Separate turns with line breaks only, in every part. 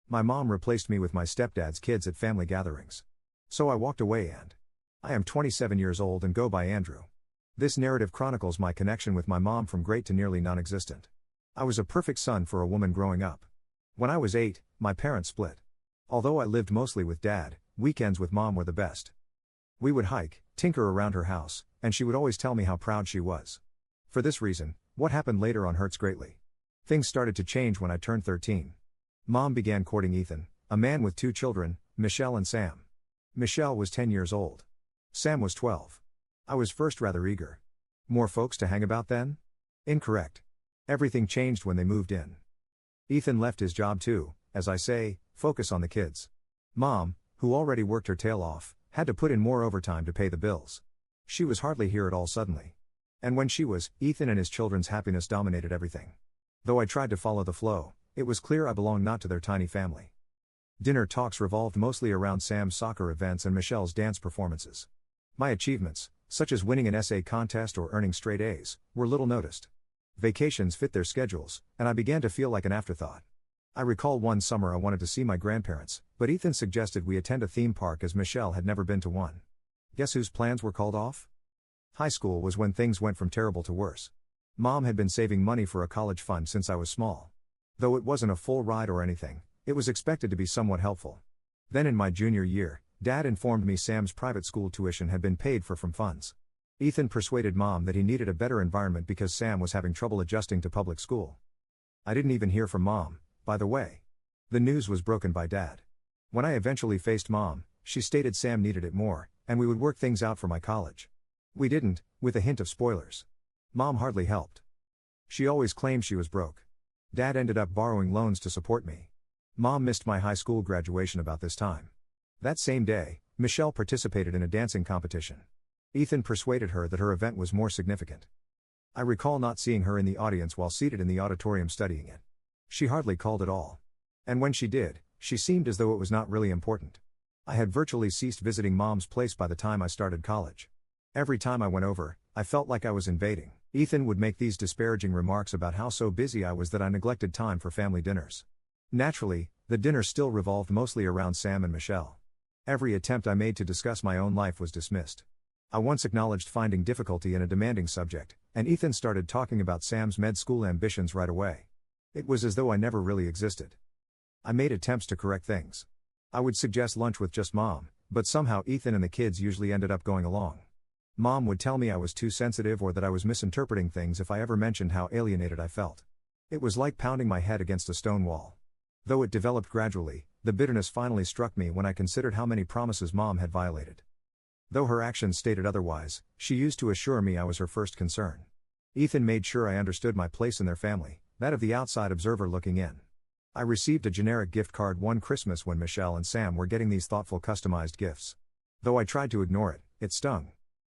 My mom replaced me with my stepdad's kids at family gatherings. So I walked away and I am 27 years old and go by Andrew. This narrative chronicles my connection with my mom from great to nearly non-existent. I was a perfect son for a woman growing up. When I was 8, my parents split. Although I lived mostly with dad, weekends with mom were the best. We would hike, tinker around her house, and she would always tell me how proud she was. For this reason, what happened later on hurts greatly. Things started to change when I turned 13. Mom began courting Ethan, a man with 2 children, Michelle and Sam. Michelle was 10 years old. Sam was 12. I was first rather eager. More folks to hang about then? Incorrect. Everything changed when they moved in. Ethan left his job to, as I say, focus on the kids. Mom, who already worked her tail off, had to put in more overtime to pay the bills. She was hardly here at all suddenly. And when she was, Ethan and his children's happiness dominated everything. Though I tried to follow the flow, it was clear I belonged not to their tiny family. Dinner talks revolved mostly around Sam's soccer events and Michelle's dance performances. My achievements, such as winning an essay contest or earning straight A's, were little noticed. Vacations fit their schedules, and I began to feel like an afterthought. I recall one summer I wanted to see my grandparents, but Ethan suggested we attend a theme park as Michelle had never been to one. Guess whose plans were called off? High school was when things went from terrible to worse. Mom had been saving money for a college fund since I was small. Though it wasn't a full ride or anything, it was expected to be somewhat helpful. Then in my junior year, Dad informed me Sam's private school tuition had been paid for from funds. Ethan persuaded Mom that he needed a better environment because Sam was having trouble adjusting to public school. I didn't even hear from Mom, by the way. The news was broken by Dad. When I eventually faced Mom, she stated Sam needed it more, and we would work things out for my college. We didn't, with a hint of spoilers. Mom hardly helped. She always claimed she was broke. Dad ended up borrowing loans to support me. Mom missed my high school graduation about this time. That same day, Michelle participated in a dancing competition. Ethan persuaded her that her event was more significant. I recall not seeing her in the audience while seated in the auditorium studying it. She hardly called at all. And when she did, she seemed as though it was not really important. I had virtually ceased visiting Mom's place by the time I started college. Every time I went over, I felt like I was invading. Ethan would make these disparaging remarks about how so busy I was that I neglected time for family dinners. Naturally, the dinner still revolved mostly around Sam and Michelle. Every attempt I made to discuss my own life was dismissed. I once acknowledged finding difficulty in a demanding subject, and Ethan started talking about Sam's med school ambitions right away. It was as though I never really existed. I made attempts to correct things. I would suggest lunch with just Mom, but somehow Ethan and the kids usually ended up going along. Mom would tell me I was too sensitive or that I was misinterpreting things if I ever mentioned how alienated I felt. It was like pounding my head against a stone wall. Though it developed gradually, the bitterness finally struck me when I considered how many promises Mom had violated. Though her actions stated otherwise, she used to assure me I was her first concern. Ethan made sure I understood my place in their family, that of the outside observer looking in. I received a generic gift card one Christmas when Michelle and Sam were getting these thoughtful customized gifts. Though I tried to ignore it, it stung.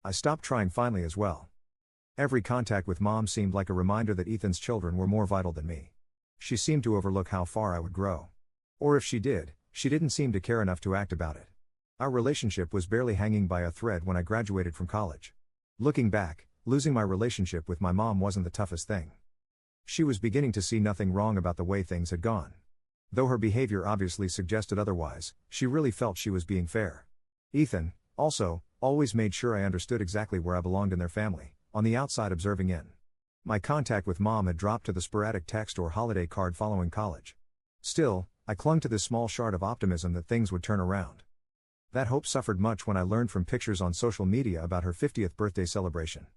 I stopped trying finally as well. Every contact with Mom seemed like a reminder that Ethan's children were more vital than me. She seemed to overlook how far I would grow. Or if she did, she didn't seem to care enough to act about it. Our relationship was barely hanging by a thread when I graduated from college. Looking back, losing my relationship with my mom wasn't the toughest thing. She was beginning to see nothing wrong about the way things had gone. Though her behavior obviously suggested otherwise, she really felt she was being fair. Ethan, also, always made sure I understood exactly where I belonged in their family, on the outside observing in. My contact with Mom had dropped to the sporadic text or holiday card following college. Still, I clung to this small shard of optimism that things would turn around. That hope suffered much when I learned from pictures on social media about her 50th birthday celebration.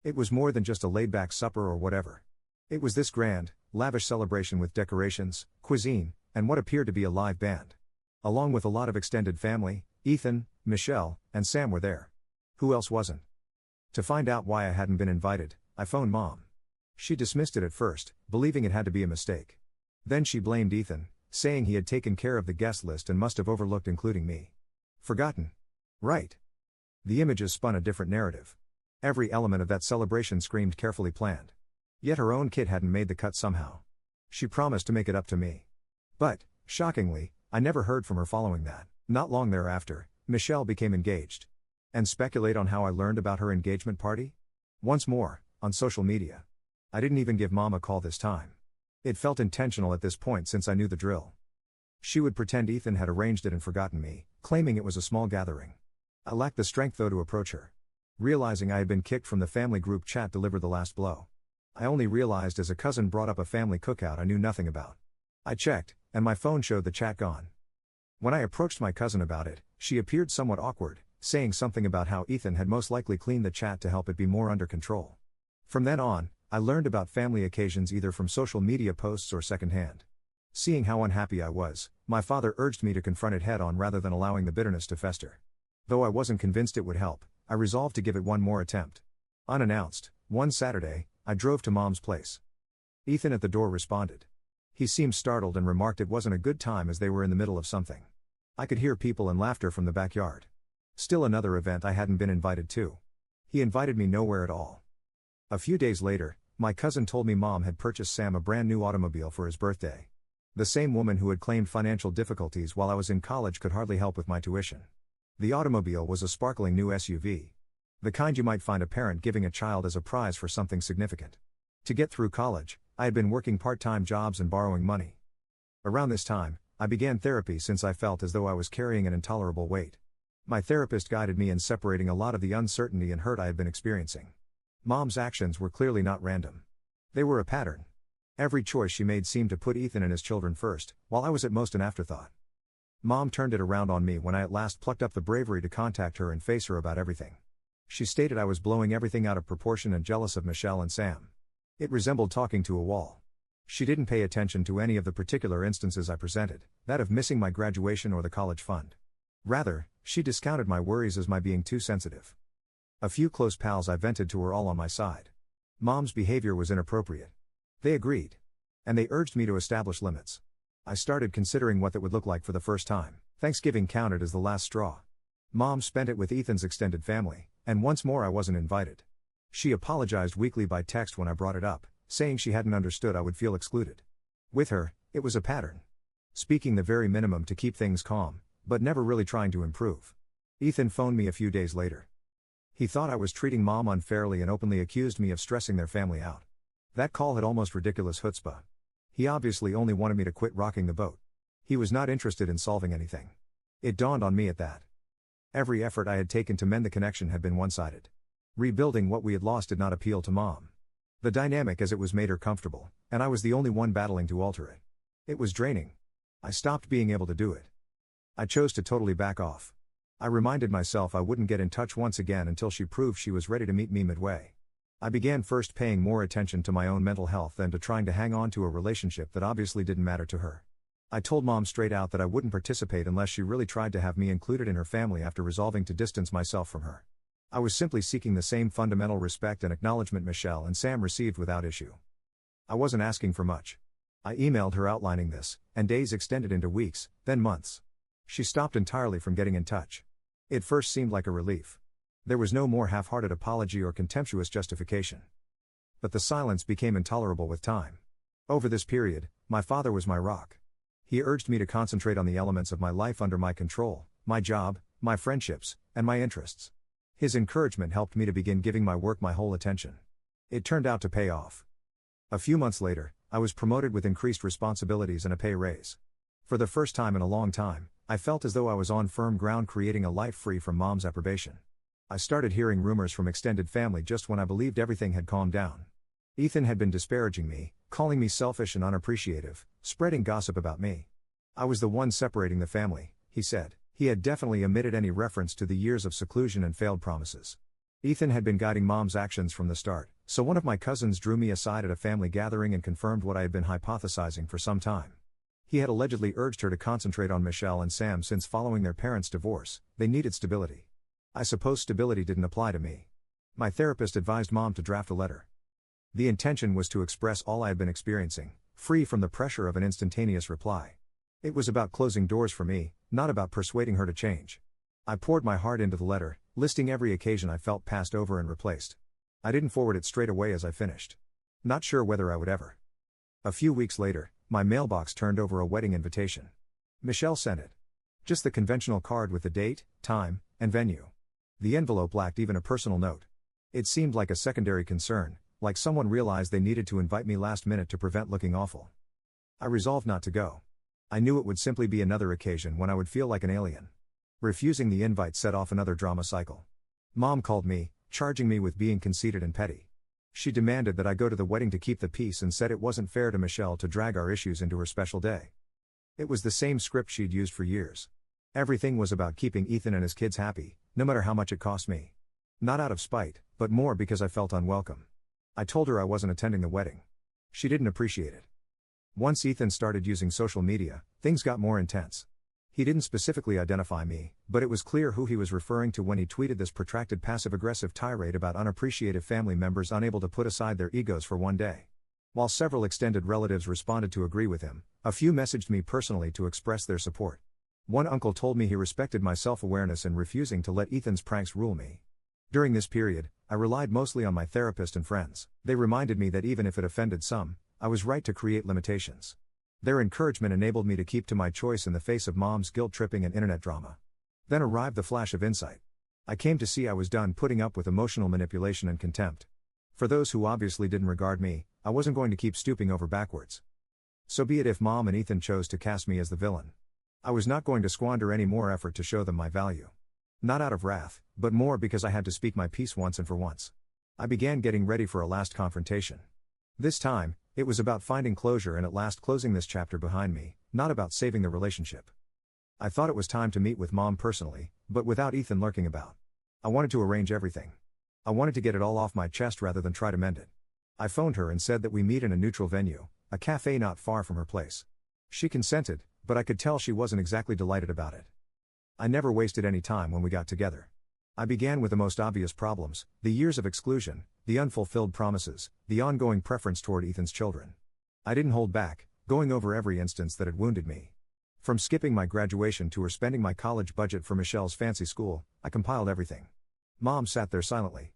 It was more than just a laid-back supper or whatever. It was this grand, lavish celebration with decorations, cuisine, and what appeared to be a live band. Along with a lot of extended family, Ethan, Michelle, and Sam were there. Who else wasn't? To find out why I hadn't been invited, I phoned Mom. She dismissed it at first, believing it had to be a mistake. Then she blamed Ethan, saying he had taken care of the guest list and must have overlooked including me. Forgotten. Right. The images spun a different narrative. Every element of that celebration screamed carefully planned. Yet her own kid hadn't made the cut somehow. She promised to make it up to me. But, shockingly, I never heard from her following that. Not long thereafter, Michelle became engaged. And speculate on how I learned about her engagement party? Once more, on social media. I didn't even give Mom a call this time. It felt intentional at this point since I knew the drill. She would pretend Ethan had arranged it and forgotten me, claiming it was a small gathering. I lacked the strength though to approach her. Realizing I had been kicked from the family group chat delivered the last blow. I only realized as a cousin brought up a family cookout I knew nothing about. I checked, and my phone showed the chat gone. When I approached my cousin about it, she appeared somewhat awkward, saying something about how Ethan had most likely cleaned the chat to help it be more under control. From then on, I learned about family occasions either from social media posts or secondhand. Seeing how unhappy I was, my father urged me to confront it head-on rather than allowing the bitterness to fester. Though I wasn't convinced it would help, I resolved to give it one more attempt. Unannounced, one Saturday, I drove to Mom's place. Ethan at the door responded. He seemed startled and remarked it wasn't a good time as they were in the middle of something. I could hear people and laughter from the backyard. Still another event I hadn't been invited to. He invited me nowhere at all. A few days later, my cousin told me Mom had purchased Sam a brand new automobile for his birthday. The same woman who had claimed financial difficulties while I was in college could hardly help with my tuition. The automobile was a sparkling new SUV. The kind you might find a parent giving a child as a prize for something significant. To get through college, I had been working part-time jobs and borrowing money. Around this time, I began therapy since I felt as though I was carrying an intolerable weight. My therapist guided me in separating a lot of the uncertainty and hurt I had been experiencing. Mom's actions were clearly not random. They were a pattern. Every choice she made seemed to put Ethan and his children first, while I was at most an afterthought. Mom turned it around on me when I at last plucked up the bravery to contact her and face her about everything. She stated I was blowing everything out of proportion and jealous of Michelle and Sam. It resembled talking to a wall. She didn't pay attention to any of the particular instances I presented, that of missing my graduation or the college fund. Rather, she discounted my worries as my being too sensitive. A few close pals I vented to were all on my side. Mom's behavior was inappropriate. They agreed. And they urged me to establish limits. I started considering what that would look like for the first time. Thanksgiving counted as the last straw. Mom spent it with Ethan's extended family, and once more I wasn't invited. She apologized weekly by text when I brought it up, saying she hadn't understood I would feel excluded. With her, it was a pattern. Speaking the very minimum to keep things calm, but never really trying to improve. Ethan phoned me a few days later. He thought I was treating Mom unfairly and openly accused me of stressing their family out. That call had almost ridiculous chutzpah. He obviously only wanted me to quit rocking the boat. He was not interested in solving anything. It dawned on me at that. Every effort I had taken to mend the connection had been one-sided. Rebuilding what we had lost did not appeal to Mom. The dynamic as it was made her comfortable, and I was the only one battling to alter it. It was draining. I stopped being able to do it. I chose to totally back off. I reminded myself I wouldn't get in touch once again until she proved she was ready to meet me midway. I began first paying more attention to my own mental health than to trying to hang on to a relationship that obviously didn't matter to her. I told Mom straight out that I wouldn't participate unless she really tried to have me included in her family after resolving to distance myself from her. I was simply seeking the same fundamental respect and acknowledgement Michelle and Sam received without issue. I wasn't asking for much. I emailed her outlining this, and days extended into weeks, then months. She stopped entirely from getting in touch. It first seemed like a relief. There was no more half-hearted apology or contemptuous justification. But the silence became intolerable with time. Over this period, my father was my rock. He urged me to concentrate on the elements of my life under my control, my job, my friendships, and my interests. His encouragement helped me to begin giving my work my whole attention. It turned out to pay off. A few months later, I was promoted with increased responsibilities and a pay raise. For the first time in a long time, I felt as though I was on firm ground creating a life free from Mom's approbation. I started hearing rumors from extended family just when I believed everything had calmed down. Ethan had been disparaging me, calling me selfish and unappreciative, spreading gossip about me. I was the one separating the family, he said. He had definitely omitted any reference to the years of seclusion and failed promises. Ethan had been guiding Mom's actions from the start, so one of my cousins drew me aside at a family gathering and confirmed what I had been hypothesizing for some time. He had allegedly urged her to concentrate on Michelle and Sam since following their parents' divorce, they needed stability. I suppose stability didn't apply to me. My therapist advised Mom to draft a letter. The intention was to express all I had been experiencing, free from the pressure of an instantaneous reply. It was about closing doors for me, not about persuading her to change. I poured my heart into the letter, listing every occasion I felt passed over and replaced. I didn't forward it straight away as I finished. Not sure whether I would ever. A few weeks later, my mailbox turned over a wedding invitation. Michelle sent it. Just the conventional card with the date, time, and venue. The envelope lacked even a personal note. It seemed like a secondary concern, like someone realized they needed to invite me last minute to prevent looking awful. I resolved not to go. I knew it would simply be another occasion when I would feel like an alien. Refusing the invite set off another drama cycle. Mom called me, charging me with being conceited and petty. She demanded that I go to the wedding to keep the peace and said it wasn't fair to Michelle to drag our issues into her special day. It was the same script she'd used for years. Everything was about keeping Ethan and his kids happy, no matter how much it cost me. Not out of spite, but more because I felt unwelcome. I told her I wasn't attending the wedding. She didn't appreciate it. Once Ethan started using social media, things got more intense. He didn't specifically identify me, but it was clear who he was referring to when he tweeted this protracted passive-aggressive tirade about unappreciative family members unable to put aside their egos for one day. While several extended relatives responded to agree with him, a few messaged me personally to express their support. One uncle told me he respected my self-awareness in refusing to let Ethan's pranks rule me. During this period, I relied mostly on my therapist and friends. They reminded me that even if it offended some, I was right to create limitations. Their encouragement enabled me to keep to my choice in the face of Mom's guilt-tripping and internet drama. Then arrived the flash of insight. I came to see I was done putting up with emotional manipulation and contempt. For those who obviously didn't regard me, I wasn't going to keep stooping over backwards. So be it if Mom and Ethan chose to cast me as the villain. I was not going to squander any more effort to show them my value. Not out of wrath, but more because I had to speak my piece once and for once. I began getting ready for a last confrontation. This time, it was about finding closure and at last closing this chapter behind me, not about saving the relationship. I thought it was time to meet with Mom personally, but without Ethan lurking about. I wanted to arrange everything. I wanted to get it all off my chest rather than try to mend it. I phoned her and said that we meet in a neutral venue, a cafe not far from her place. She consented, but I could tell she wasn't exactly delighted about it. I never wasted any time when we got together. I began with the most obvious problems, the years of exclusion, the unfulfilled promises, the ongoing preference toward Ethan's children. I didn't hold back, going over every instance that had wounded me. From skipping my graduation to her spending my college budget for Michelle's fancy school, I compiled everything. Mom sat there silently.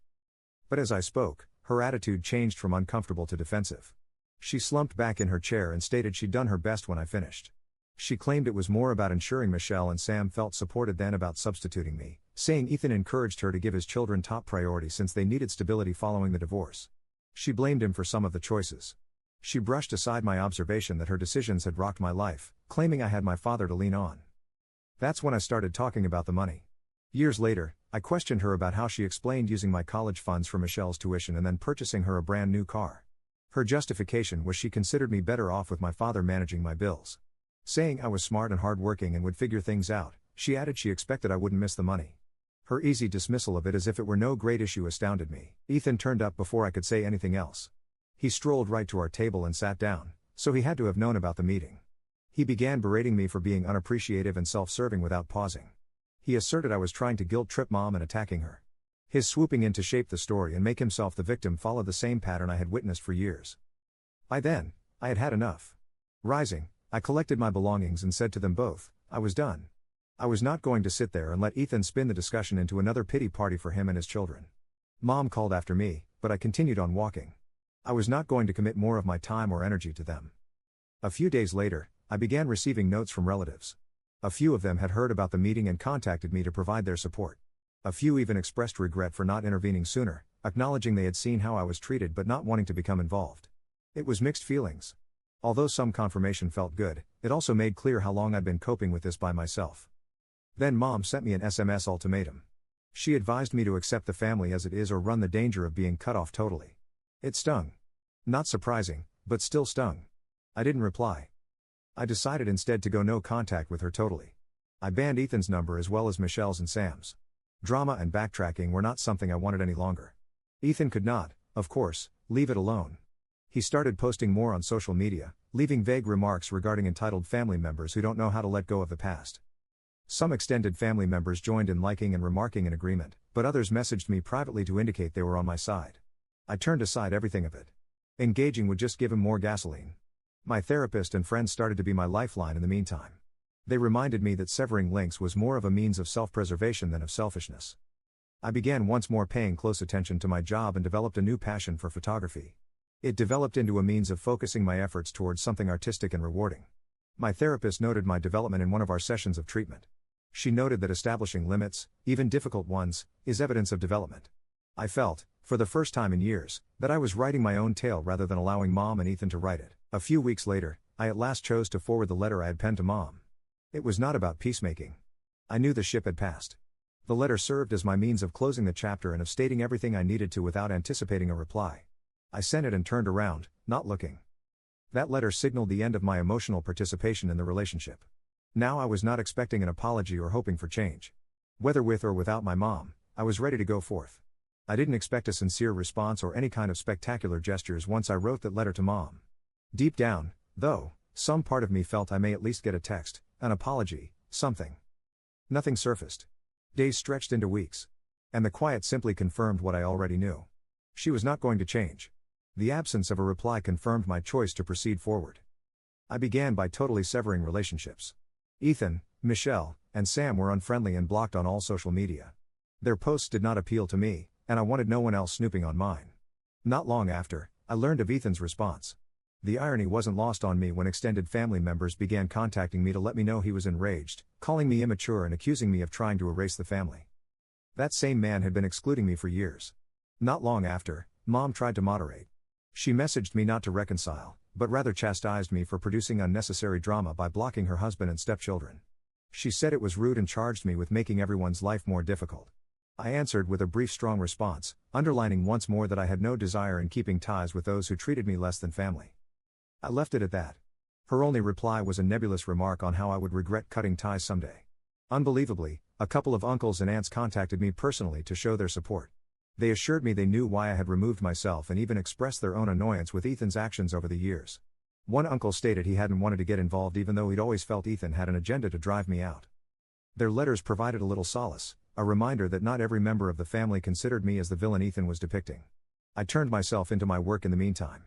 But as I spoke, her attitude changed from uncomfortable to defensive. She slumped back in her chair and stated she'd done her best when I finished. She claimed it was more about ensuring Michelle and Sam felt supported than about substituting me, saying Ethan encouraged her to give his children top priority since they needed stability following the divorce. She blamed him for some of the choices. She brushed aside my observation that her decisions had rocked my life, claiming I had my father to lean on. That's when I started talking about the money. Years later, I questioned her about how she explained using my college funds for Michelle's tuition and then purchasing her a brand new car. Her justification was she considered me better off with my father managing my bills. Saying I was smart and hardworking and would figure things out, she added she expected I wouldn't miss the money. Her easy dismissal of it as if it were no great issue astounded me. Ethan turned up before I could say anything else. He strolled right to our table and sat down, so he had to have known about the meeting. He began berating me for being unappreciative and self-serving without pausing. He asserted I was trying to guilt-trip Mom and attacking her. His swooping in to shape the story and make himself the victim followed the same pattern I had witnessed for years. By then, I had had enough. Rising, I collected my belongings and said to them both, I was done. I was not going to sit there and let Ethan spin the discussion into another pity party for him and his children. Mom called after me, but I continued on walking. I was not going to commit more of my time or energy to them. A few days later, I began receiving notes from relatives. A few of them had heard about the meeting and contacted me to provide their support. A few even expressed regret for not intervening sooner, acknowledging they had seen how I was treated but not wanting to become involved. It was mixed feelings. Although some confirmation felt good, it also made clear how long I'd been coping with this by myself. Then Mom sent me an SMS ultimatum. She advised me to accept the family as it is or run the danger of being cut off totally. It stung. Not surprising, but still stung. I didn't reply. I decided instead to go no contact with her totally. I banned Ethan's number as well as Michelle's and Sam's. Drama and backtracking were not something I wanted any longer. Ethan could not, of course, leave it alone. He started posting more on social media, leaving vague remarks regarding entitled family members who don't know how to let go of the past. Some extended family members joined in liking and remarking in agreement, but others messaged me privately to indicate they were on my side. I turned aside everything of it. Engaging would just give him more gasoline. My therapist and friends started to be my lifeline in the meantime. They reminded me that severing links was more of a means of self-preservation than of selfishness. I began once more paying close attention to my job and developed a new passion for photography. It developed into a means of focusing my efforts towards something artistic and rewarding. My therapist noted my development in one of our sessions of treatment. She noted that establishing limits, even difficult ones, is evidence of development. I felt, for the first time in years, that I was writing my own tale rather than allowing Mom and Ethan to write it. A few weeks later, I at last chose to forward the letter I had penned to Mom. It was not about peacemaking. I knew the ship had passed. The letter served as my means of closing the chapter and of stating everything I needed to without anticipating a reply. I sent it and turned around, not looking. That letter signaled the end of my emotional participation in the relationship. Now I was not expecting an apology or hoping for change. Whether with or without my mom, I was ready to go forth. I didn't expect a sincere response or any kind of spectacular gestures once I wrote that letter to Mom. Deep down, though, some part of me felt I may at least get a text, an apology, something. Nothing surfaced. Days stretched into weeks. And the quiet simply confirmed what I already knew. She was not going to change. The absence of a reply confirmed my choice to proceed forward. I began by totally severing relationships. Ethan, Michelle, and Sam were unfriendly and blocked on all social media. Their posts did not appeal to me, and I wanted no one else snooping on mine. Not long after, I learned of Ethan's response. The irony wasn't lost on me when extended family members began contacting me to let me know he was enraged, calling me immature and accusing me of trying to erase the family. That same man had been excluding me for years. Not long after, Mom tried to moderate. She messaged me not to reconcile, but rather chastised me for producing unnecessary drama by blocking her husband and stepchildren. She said it was rude and charged me with making everyone's life more difficult. I answered with a brief strong response, underlining once more that I had no desire in keeping ties with those who treated me less than family. I left it at that. Her only reply was a nebulous remark on how I would regret cutting ties someday. Unbelievably, a couple of uncles and aunts contacted me personally to show their support. They assured me they knew why I had removed myself and even expressed their own annoyance with Ethan's actions over the years. One uncle stated he hadn't wanted to get involved even though he'd always felt Ethan had an agenda to drive me out. Their letters provided a little solace, a reminder that not every member of the family considered me as the villain Ethan was depicting. I turned myself into my work in the meantime.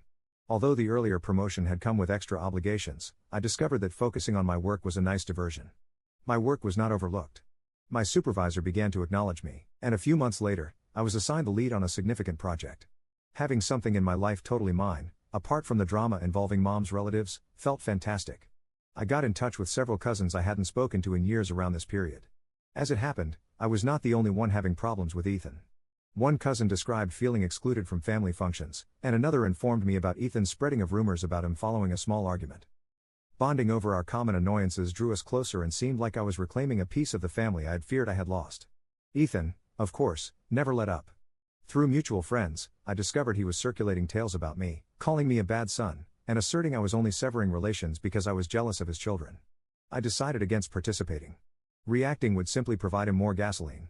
Although the earlier promotion had come with extra obligations, I discovered that focusing on my work was a nice diversion. My work was not overlooked. My supervisor began to acknowledge me, and a few months later, I was assigned the lead on a significant project. Having something in my life totally mine, apart from the drama involving Mom's relatives, felt fantastic. I got in touch with several cousins I hadn't spoken to in years around this period. As it happened, I was not the only one having problems with Ethan. One cousin described feeling excluded from family functions, and another informed me about Ethan's spreading of rumors about him following a small argument. Bonding over our common annoyances drew us closer and seemed like I was reclaiming a piece of the family I had feared I had lost. Ethan, of course, never let up. Through mutual friends, I discovered he was circulating tales about me, calling me a bad son, and asserting I was only severing relations because I was jealous of his children. I decided against participating. Reacting would simply provide him more gasoline.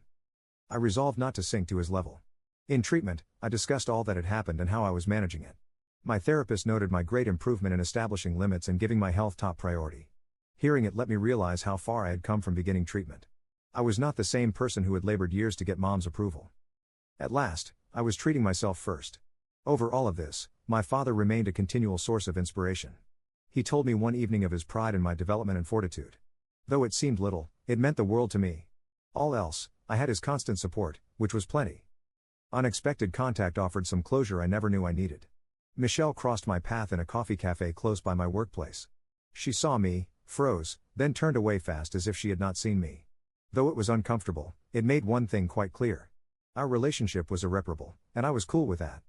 I resolved not to sink to his level. In treatment, I discussed all that had happened and how I was managing it. My therapist noted my great improvement in establishing limits and giving my health top priority. Hearing it let me realize how far I had come from beginning treatment. I was not the same person who had labored years to get Mom's approval. At last, I was treating myself first. Over all of this, my father remained a continual source of inspiration. He told me one evening of his pride in my development and fortitude. Though it seemed little, it meant the world to me. All else, I had his constant support, which was plenty. Unexpected contact offered some closure I never knew I needed. Michelle crossed my path in a coffee cafe close by my workplace. She saw me, froze, then turned away fast as if she had not seen me. Though it was uncomfortable, it made one thing quite clear. Our relationship was irreparable, and I was cool with that.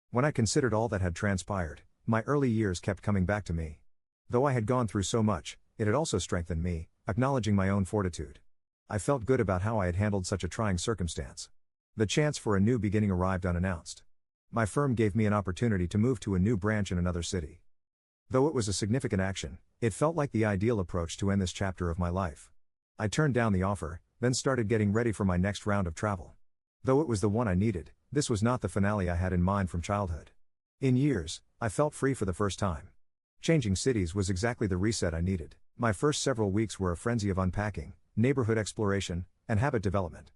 When I considered all that had transpired, my early years kept coming back to me. Though I had gone through so much, it had also strengthened me, acknowledging my own fortitude. I felt good about how I had handled such a trying circumstance. The chance for a new beginning arrived unannounced. My firm gave me an opportunity to move to a new branch in another city. Though it was a significant action, it felt like the ideal approach to end this chapter of my life. I turned down the offer, then started getting ready for my next round of travel. Though it was the one I needed, this was not the finale I had in mind from childhood. In years, I felt free for the first time. Changing cities was exactly the reset I needed. My first several weeks were a frenzy of unpacking, neighborhood exploration, and habit development.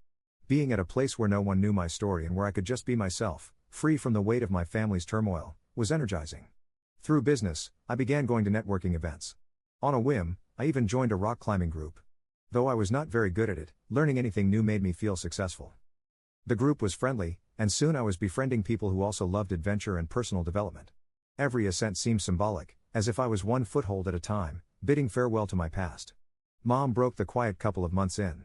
Being at a place where no one knew my story and where I could just be myself, free from the weight of my family's turmoil, was energizing. Through business, I began going to networking events. On a whim, I even joined a rock climbing group. Though I was not very good at it, learning anything new made me feel successful. The group was friendly, and soon I was befriending people who also loved adventure and personal development. Every ascent seemed symbolic, as if I was one foothold at a time, bidding farewell to my past. Mom broke the quiet couple of months in.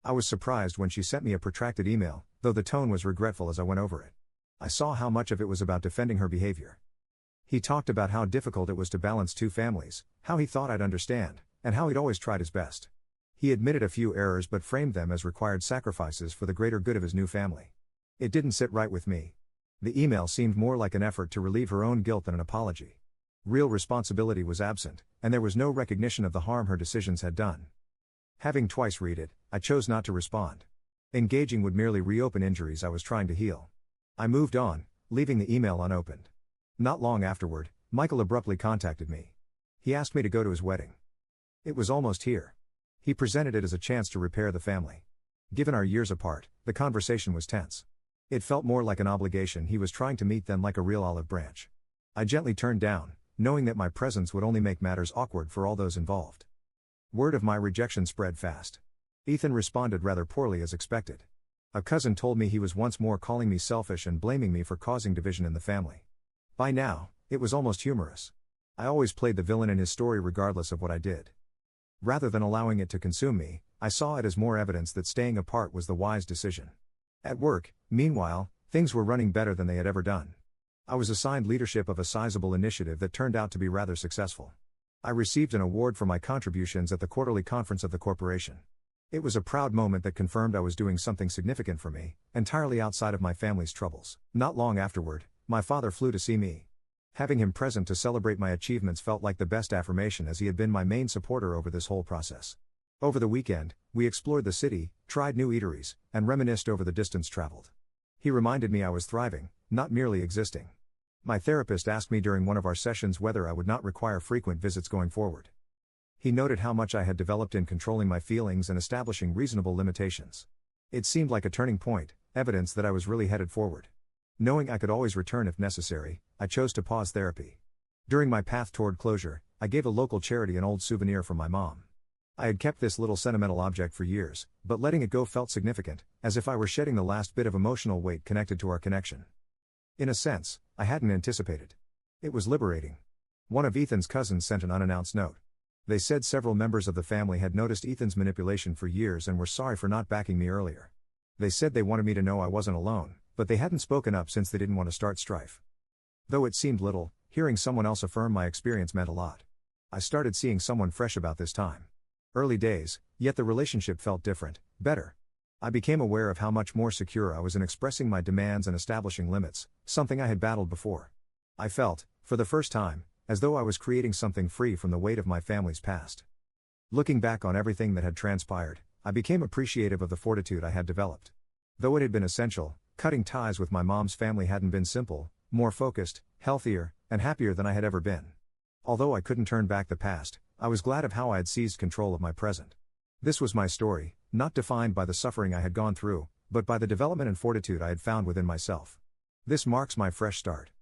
I was surprised when she sent me a protracted email, though the tone was regretful as I went over it. I saw how much of it was about defending her behavior. He talked about how difficult it was to balance two families, how he thought I'd understand, and how he'd always tried his best. He admitted a few errors but framed them as required sacrifices for the greater good of his new family. It didn't sit right with me. The email seemed more like an effort to relieve her own guilt than an apology. Real responsibility was absent, and there was no recognition of the harm her decisions had done. Having twice read it, I chose not to respond. Engaging would merely reopen injuries I was trying to heal. I moved on, leaving the email unopened. Not long afterward, Michael abruptly contacted me. He asked me to go to his wedding. It was almost here. He presented it as a chance to repair the family. Given our years apart, the conversation was tense. It felt more like an obligation he was trying to meet than like a real olive branch. I gently turned down, knowing that my presence would only make matters awkward for all those involved. Word of my rejection spread fast. Ethan responded rather poorly as expected. A cousin told me he was once more calling me selfish and blaming me for causing division in the family. By now, it was almost humorous. I always played the villain in his story regardless of what I did. Rather than allowing it to consume me, I saw it as more evidence that staying apart was the wise decision. At work, meanwhile, things were running better than they had ever done. I was assigned leadership of a sizable initiative that turned out to be rather successful. I received an award for my contributions at the quarterly conference of the corporation. It was a proud moment that confirmed I was doing something significant for me, entirely outside of my family's troubles. Not long afterward, my father flew to see me. Having him present to celebrate my achievements felt like the best affirmation, as he had been my main supporter over this whole process. Over the weekend, we explored the city, tried new eateries, and reminisced over the distance traveled. He reminded me I was thriving, not merely existing. My therapist asked me during one of our sessions whether I would not require frequent visits going forward. He noted how much I had developed in controlling my feelings and establishing reasonable limitations. It seemed like a turning point, evidence that I was really headed forward. Knowing I could always return if necessary, I chose to pause therapy. During my path toward closure, I gave a local charity an old souvenir from my mom. I had kept this little sentimental object for years, but letting it go felt significant, as if I were shedding the last bit of emotional weight connected to our connection. In a sense, I hadn't anticipated. It was liberating. One of Ethan's cousins sent an unannounced note. They said several members of the family had noticed Ethan's manipulation for years and were sorry for not backing me earlier. They said they wanted me to know I wasn't alone, but they hadn't spoken up since they didn't want to start strife. Though it seemed little, hearing someone else affirm my experience meant a lot. I started seeing someone fresh about this time. Early days, yet the relationship felt different, better. I became aware of how much more secure I was in expressing my demands and establishing limits, something I had battled before. I felt, for the first time, as though I was creating something free from the weight of my family's past. Looking back on everything that had transpired, I became appreciative of the fortitude I had developed. Though it had been essential, cutting ties with my mom's family hadn't been simple, more focused, healthier, and happier than I had ever been. Although I couldn't turn back the past, I was glad of how I had seized control of my present. This was my story, not defined by the suffering I had gone through, but by the development and fortitude I had found within myself. This marks my fresh start.